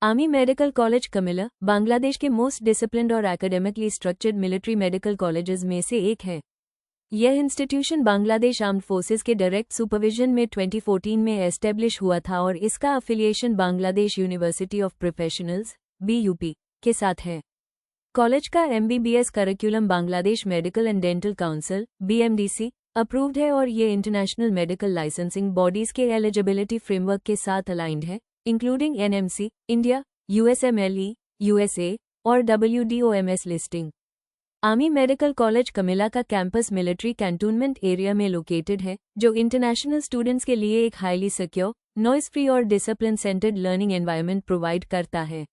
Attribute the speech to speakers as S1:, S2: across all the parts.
S1: Army medical college कमिला Bangladesh के most disciplined और academically structured military medical colleges में से एक है। यह इंस्टीट्यूशन बांग्लादेश आर्म्ड फोर्सेस के डायरेक्ट सुपरविजन में 2014 में एस्टेब्लिश हुआ था और इसका affiliation Bangladesh university of professionals (BUP) के साथ है। कॉलेज का MBBS curriculum Bangladesh medical and dental council (BMDC) approved है और ये इंटरनेशनल मेडिकल लाइसेंसिंग बॉडीज के एलिजिबिलिटी फ्रेमवर्क के साथ अलाइंड है, including NMC, India, USMLE, USA और WDOMS listing. Army medical college Comilla का कैंपस मिलिट्री कैंटोनमेंट एरिया में लोकेटेड है, जो इंटरनेशनल स्टूडेंट्स के लिए एक हाईली सिक्योर, नॉइज फ्री और discipline centred learning environment provide करता है।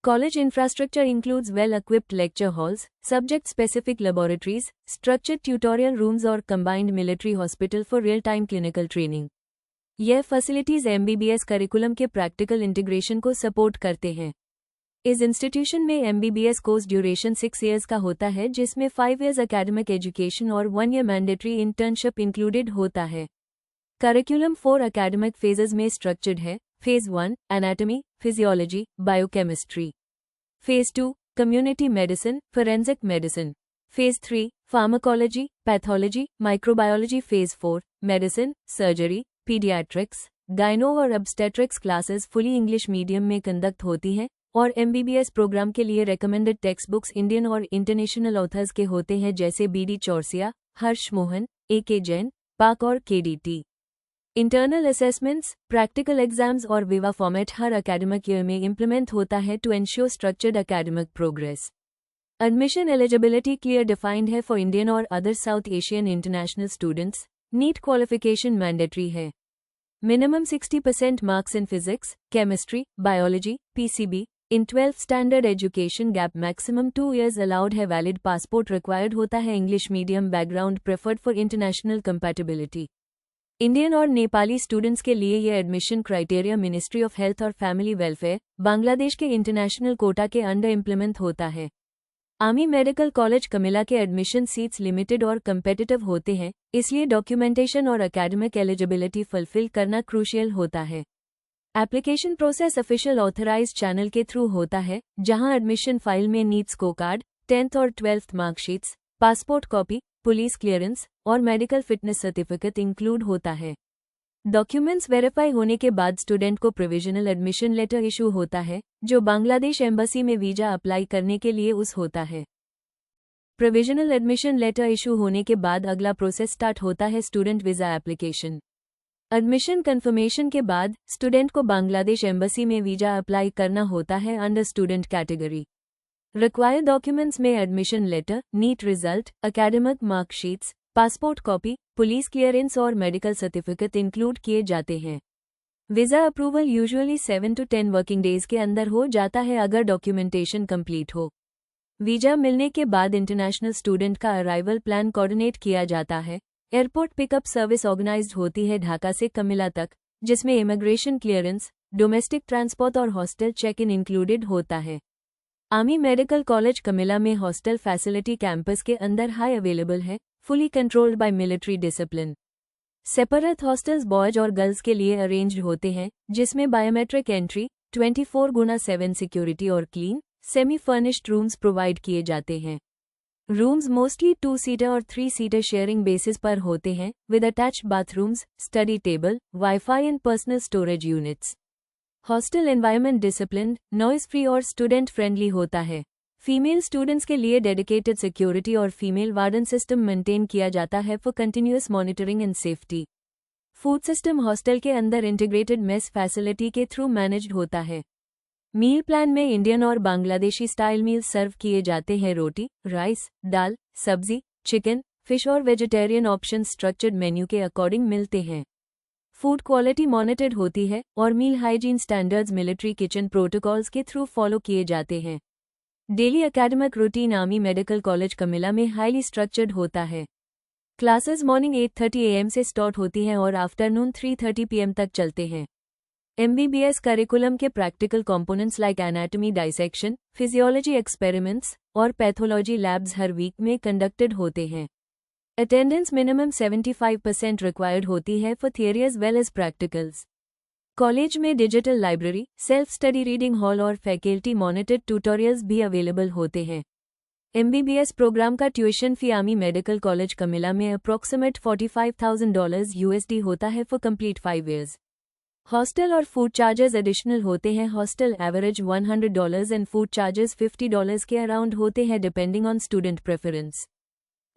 S1: College infrastructure includes well-equipped lecture halls, subject-specific laboratories, structured tutorial rooms और combined military hospital for real-time clinical training। यह facilities MBBS करिकुलम के practical integration को support करते हैं। इस इंस्टीट्यूशन में MBBS कोर्स ड्यूरेशन 6 years का होता है, जिसमें 5 years academic education और 1 year mandatory internship included होता है। करिकुलम 4 academic phases में structured है। Phase 1 Anatomy, Physiology, Biochemistry। Phase 2 Community Medicine, Forensic Medicine। Phase 3 Pharmacology, Pathology, Microbiology। Phase 4 Medicine, Surgery, Pediatrics, Gyno और Obstetrics classes fully English medium में conduct होती हैं और MBBS programme के लिए रेकमेंडेड टेक्स्ट बुक्स इंडियन और international authors के होते हैं, जैसे BD चौरसिया, हर्ष मोहन, AK जैन, पाक और KDT। Internal assessments, practical exams और विवा फॉर्मेट हर एकेडमिक ईयर में इम्प्लीमेंट होता है to ensure structured academic progress. Admission eligibility clear defined है फॉर इंडियन और other south Asian international students. NEET qualification mandatory है। Minimum 60% marks in physics, chemistry, biology, PCB in 12th standard education gap maximum 2 years allowed है। Valid passport required होता है। English medium background preferred for international compatibility. Indian और Nepali students के लिए यह admission criteria ministry of health और family welfare Bangladesh के international Kota के अंडर इम्प्लीमेंट होता है। आर्मी मेडिकल कॉलेज कमिला के एडमिशन सीट्स लिमिटेड और कम्पिटिटिव होते हैं, इसलिए डॉक्यूमेंटेशन और एकेडमिक एलिजिबिलिटी फुलफिल करना क्रूशियल होता है। Application process official authorised channel के थ्रू होता है, जहां एडमिशन फाइल में नीट स्कोर कार्ड, 10th और 12th marksheets, passport copy, police clearance और मेडिकल फिटनेस सर्टिफिकेट इंक्लूड होता है। डॉक्यूमेंट्स वेरीफाई होने के बाद स्टूडेंट को प्रोविजनल एडमिशन लेटर इशू होता है, जो बांग्लादेश एम्बेसी में वीजा अप्लाई करने के लिए उस होता है। प्रोविजनल एडमिशन लेटर इशू होने के बाद अगला प्रोसेस स्टार्ट होता है, student visa application. Admission confirmation के बाद स्टूडेंट को बांग्लादेश एम्बेसी में वीजा अप्लाई करना होता है under student category. Required documents में admission letter, NEET result, academic marksheets, passport copy, police clearance और मेडिकल सर्टिफिकेट इंक्लूड किए जाते हैं। Visa approval usually 7 to 10 working days के अंदर हो जाता है अगर डॉक्यूमेंटेशन कंप्लीट हो। वीजा मिलने के बाद इंटरनेशनल स्टूडेंट का अराइवल प्लान कोऑर्डिनेट किया जाता है। एयरपोर्ट पिकअप सर्विस ऑर्गेनाइज्ड होती है ढाका से कमिला तक, जिसमें इमिग्रेशन क्लियरेंस, डोमेस्टिक ट्रांसपोर्ट और हॉस्टल चेक इन इंक्लूडेड होता है। आर्मी मेडिकल कॉलेज कमिला में हॉस्टल फैसिलिटी कैंपस के अंदर हाई अवेलेबल है, fully controlled by military discipline. Separate hostels boys और गर्ल्स के लिए अरेंज्ड होते हैं, जिसमें बायोमेट्रिक एंट्री, 24/7 सिक्योरिटी और clean, semi furnished rooms provide किए जाते हैं। रूम्स मोस्टली 2-seater और 3-seater शेयरिंग बेसिस पर होते हैं, with attached bathrooms, study table, wifi and personal storage units. Hostel environment disciplined, noise free और स्टूडेंट फ्रेंडली होता है। फीमेल स्टूडेंट्स के लिए डेडिकेटेड सिक्योरिटी और फीमेल वार्डन सिस्टम मेंटेन किया जाता है for continuous monitoring and safety. Food system hostel के अंदर इंटीग्रेटेड मेस फैसिलिटी के थ्रू मैनेज्ड होता है। मील प्लान में इंडियन और बांग्लादेशी स्टाइल मील सर्व किए जाते हैं। रोटी, राइस, दाल, सब्जी, चिकन, फिश और वेजिटेरियन ऑप्शन स्ट्रक्चर्ड मेन्यू के अकॉर्डिंग मिलते हैं। फूड क्वालिटी मॉनिटर्ड होती है और meal hygiene standards military kitchen protocols के थ्रू फॉलो किए जाते हैं। Daily academic routine army medical college Comilla में हाईली स्ट्रक्चर्ड होता है। क्लासेस मॉर्निंग 8:30 AM से स्टार्ट होती हैं और आफ्टरनून 3:30 PM तक चलते हैं। MBBS करिकुलम के practical components like anatomy dissection, physiology experiments और पैथोलॉजी लैब्स हर वीक में कंडक्टेड होते हैं। अटेंडेंस मिनिमम 75% रिक्वायर्ड होती है for theory as well as practicals. College में digital library, self study reading hall और फैकल्टी मॉनिटर्ड ट्यूटोरियल्स भी अवेलेबल होते हैं। MBBS प्रोग्राम का tuition fee army medical college Comilla में अप्रॉक्सीमेट $45,000 USD होता है फॉर कंप्लीट 5 years। हॉस्टल और फूड चार्जेस एडिशनल होते हैं। Hostel average $100 and food charges $50 के अराउंड होते हैं depending on student preference.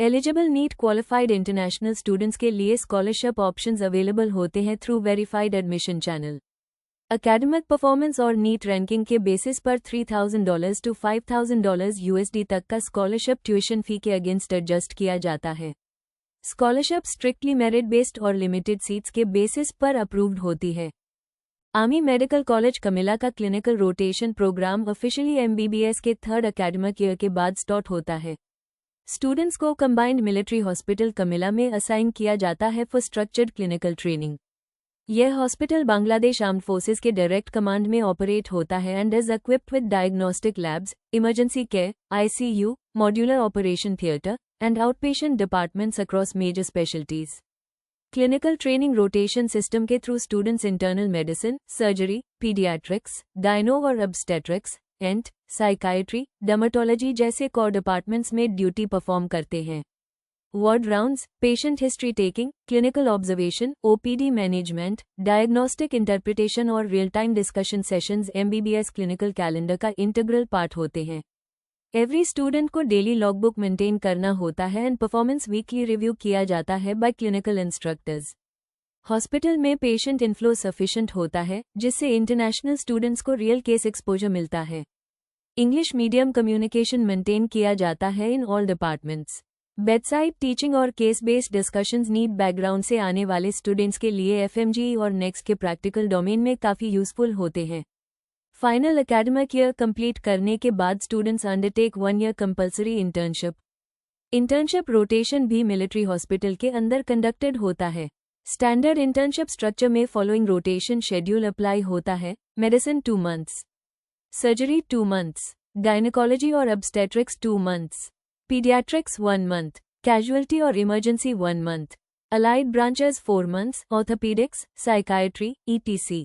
S1: Eligible NEET qualified international students के लिए स्कॉलरशिप ऑप्शंस अवेलेबल होते हैं through verified admission channel. Academic performance और नीट रैंकिंग के बेसिस पर $3,000 to $5,000 USD तक का स्कॉलरशिप ट्यूशन फी के अगेंस्ट एडजस्ट किया जाता है। स्कॉलरशिप स्ट्रिक्टली मेरिट बेस्ड और लिमिटेड सीट्स के बेसिस पर अप्रूव्ड होती है। आर्मी मेडिकल कॉलेज कमिला का clinical rotation program officially MBBS के 3rd एकेडमिक ईयर के बाद स्टार्ट होता है। स्टूडेंट्स को कंबाइंड मिलिट्री हॉस्पिटल कमिला में असाइन किया जाता है फॉर स्ट्रक्चर्ड क्लिनिकल ट्रेनिंग। यह हॉस्पिटल बांग्लादेश आर्म्ड फोर्सेस के डायरेक्ट कमांड में ऑपरेट होता है and is equipped with diagnostic labs, emergency care, ICU, modular operation theatre and outpatient departments across major specialities. Clinical training rotation system के through students internal medicine, surgery, paediatrics, gynae और obstetrics, ENT, psychiatry, dermatology जैसे core departments में duty perform करते हैं। Ward rounds, patient history taking, clinical observation, OPD management, diagnostic interpretation और real time discussion sessions MBBS clinical calendar का integral part होते हैं। Every student को डेली लॉगबुक मेंटेन करना होता है एंड परफॉर्मेंस वीकली रिव्यू किया जाता है बाय क्लिनिकल इंस्ट्रक्टर्स। हॉस्पिटल में पेशेंट इनफ्लो सफिशिएंट होता है जिससे इंटरनेशनल स्टूडेंट्स को रियल केस एक्सपोजर मिलता है। इंग्लिश मीडियम कम्युनिकेशन मेंटेन किया जाता है in all departments. Bedside teaching और case based discussions NEET background से आने वाले स्टूडेंट्स के लिए FMGE और नेक्स्ट के प्रैक्टिकल डोमेन में काफ़ी यूजफुल होते हैं। फाइनल एकेडमिक ईयर कंप्लीट करने के बाद students undertake 1 year compulsory internship. Internship rotation भी मिलिट्री हॉस्पिटल के अंदर कंडक्टेड होता है। स्टैंडर्ड इंटर्नशिप स्ट्रक्चर में फॉलोइंग रोटेशन शेड्यूल अप्लाई होता है। Medicine 2 months, surgery 2 months, gynaecology और obstetrics 2 months, paediatrics 1 month, casualty और emergency 1 month, allied branches 4 months, orthopaedics, psychiatry, ETC।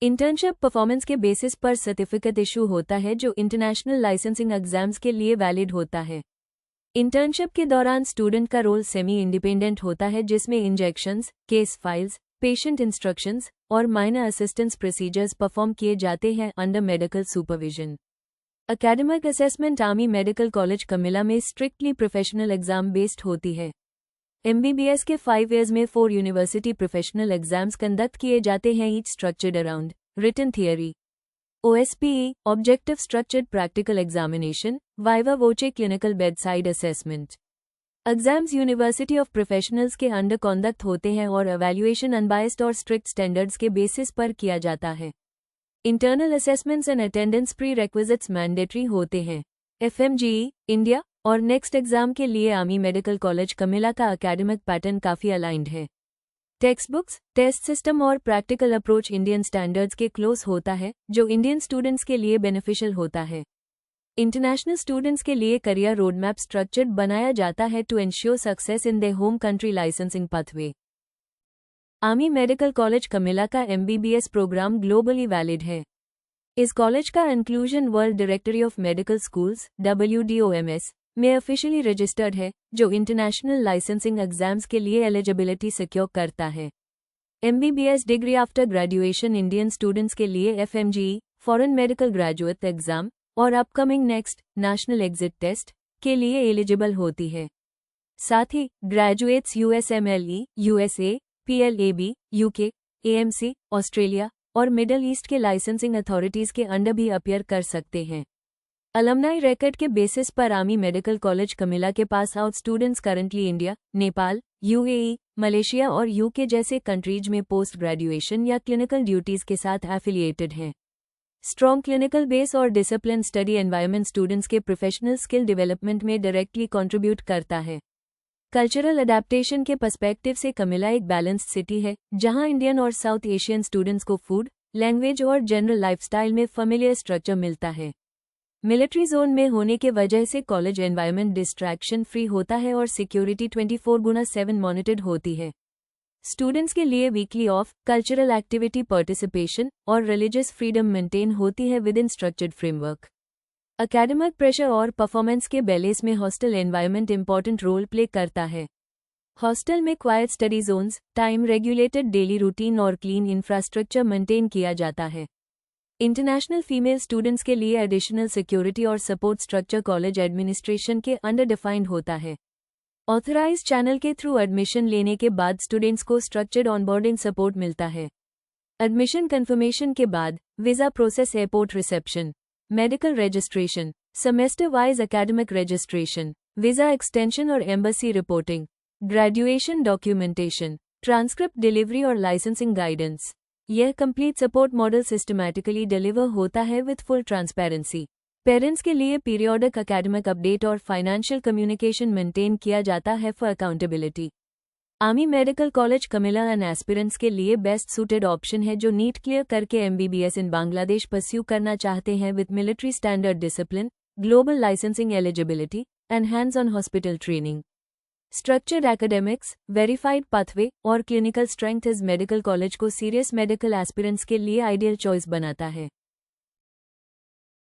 S1: Internship performance के बेसिस पर सर्टिफिकेट इशू होता है जो इंटरनेशनल लाइसेंसिंग एग्जाम्स के लिए वैलिड होता है। इंटर्नशिप के दौरान स्टूडेंट का रोल सेमी इंडिपेंडेंट होता है जिसमें injections, case files, patient instructions और माइनर असिस्टेंस प्रोसीजर्स परफॉर्म किए जाते हैं under medical supervision. Academic assessment army medical college Comilla में स्ट्रिक्टली प्रोफेशनल एग्जाम बेस्ड होती है। MBBS के 5 years में 4 यूनिवर्सिटी प्रोफेशनल एग्जाम्स कंडक्ट किए जाते हैं each structured around written theory, OSPE, objective structured practical examination, viva voce clinical bedside assessment. Exams university of professionals के अंडर कॉन्डक्ट होते हैं और एवैल्यूएशन अनबायस्ड और स्ट्रिक्ट स्टैंडर्ड्स के बेसिस पर किया जाता है। Internal assessments and attendance prerequisites mandatory होते हैं। FMGE, इंडिया और नेक्स्ट एग्जाम के लिए आर्मी मेडिकल कॉलेज कमिला का एकेडमिक पैटर्न काफ़ी अलाइंड है। टेक्स्ट बुक्स, टेस्ट सिस्टम और प्रैक्टिकल अप्रोच इंडियन स्टैंडर्ड्स के क्लोज होता है जो इंडियन स्टूडेंट्स के लिए बेनिफिशियल होता है। इंटरनेशनल स्टूडेंट्स के लिए करियर रोडमैप स्ट्रक्चर्ड बनाया जाता है to ensure success in their home country licensing pathway. Army medical college Comilla का MBBS प्रोग्राम ग्लोबली वैलिड है। इस कॉलेज का inclusion world directory of medical schools WDOMS में ऑफिशियली रजिस्टर्ड है जो इंटरनेशनल लाइसेंसिंग एग्जाम्स के लिए एलिजिबिलिटी सिक्योर करता है। MBBS degree after graduation Indian students के लिए FMGE, foreign medical graduate exam और upcoming next national exit test के लिए एलिजिबल होती है। साथ ही graduates USMLE, USA, PLAB, UK, AMC, Australia और मिडल ईस्ट के लाइसेंसिंग अथॉरिटीज के अंडर भी अपीयर कर सकते हैं। अलमनाई रिकॉर्ड के बेसिस पर आर्मी मेडिकल कॉलेज कमिला के pass out students currently India, Nepal, UAE, Malaysia और UK जैसे कंट्रीज में पोस्ट ग्रेजुएशन या क्लिनिकल ड्यूटीज के साथ एफिलिएटेड हैं। स्ट्रॉन्ग क्लिनिकल बेस और डिसिप्लिन स्टडी एनवायरनमेंट स्टूडेंट्स के प्रोफेशनल स्किल डेवलपमेंट में डायरेक्टली कंट्रीब्यूट करता है। कल्चरल अडेप्टेशन के पर्सपेक्टिव से कमिला एक बैलेंस्ड सिटी है जहां इंडियन और साउथ एशियन स्टूडेंट्स को फूड, लैंग्वेज और जनरल लाइफस्टाइल में फेमिलियर स्ट्रक्चर मिलता है। मिलिट्री जोन में होने के वजह से कॉलेज एनवायरनमेंट डिस्ट्रैक्शन फ्री होता है और सिक्योरिटी 24/7 मॉनिटर्ड होती है। स्टूडेंट्स के लिए weekly off, cultural activity participation और रिलीजियस फ्रीडम मेंटेन होती है within structured framework. Academic pressure और परफॉर्मेंस के बैलेंस में hostel environment important role play करता है। हॉस्टल में quiet study zones, time regulated daily routine और क्लीन इंफ्रास्ट्रक्चर मेंटेन किया जाता है। इंटरनेशनल फीमेल स्टूडेंट्स के लिए एडिशनल सिक्योरिटी और सपोर्ट स्ट्रक्चर कॉलेज एडमिनिस्ट्रेशन के अंडर डिफाइंड होता है। ऑथराइज्ड चैनल के थ्रू एडमिशन लेने के बाद स्टूडेंट्स को स्ट्रक्चर्ड ऑनबोर्डिंग सपोर्ट मिलता है। एडमिशन कंफर्मेशन के बाद visa process, airport reception, medical registration, semester wise academic registration, visa extension और embassy reporting, graduation documentation, transcript delivery और लाइसेंसिंग गाइडेंस। यह complete support model systematically deliver होता है विद फुल ट्रांसपेरेंसी। पेरेंट्स के लिए periodic academic update और financial communication maintain किया जाता है for accountability. Army medical college Comilla and aspirants के लिए बेस्ट सूटेड ऑप्शन है जो नीट क्लियर करके MBBS इन बांग्लादेश परस्यू करना चाहते हैं with military standard discipline, global licensing eligibility and hands on hospital training. Structured academics, verified pathway और क्लिनिकल स्ट्रेंथ इस मेडिकल कॉलेज को सीरियस मेडिकल एस्पिरेंट्स के लिए आइडियल चॉइस बनाता है।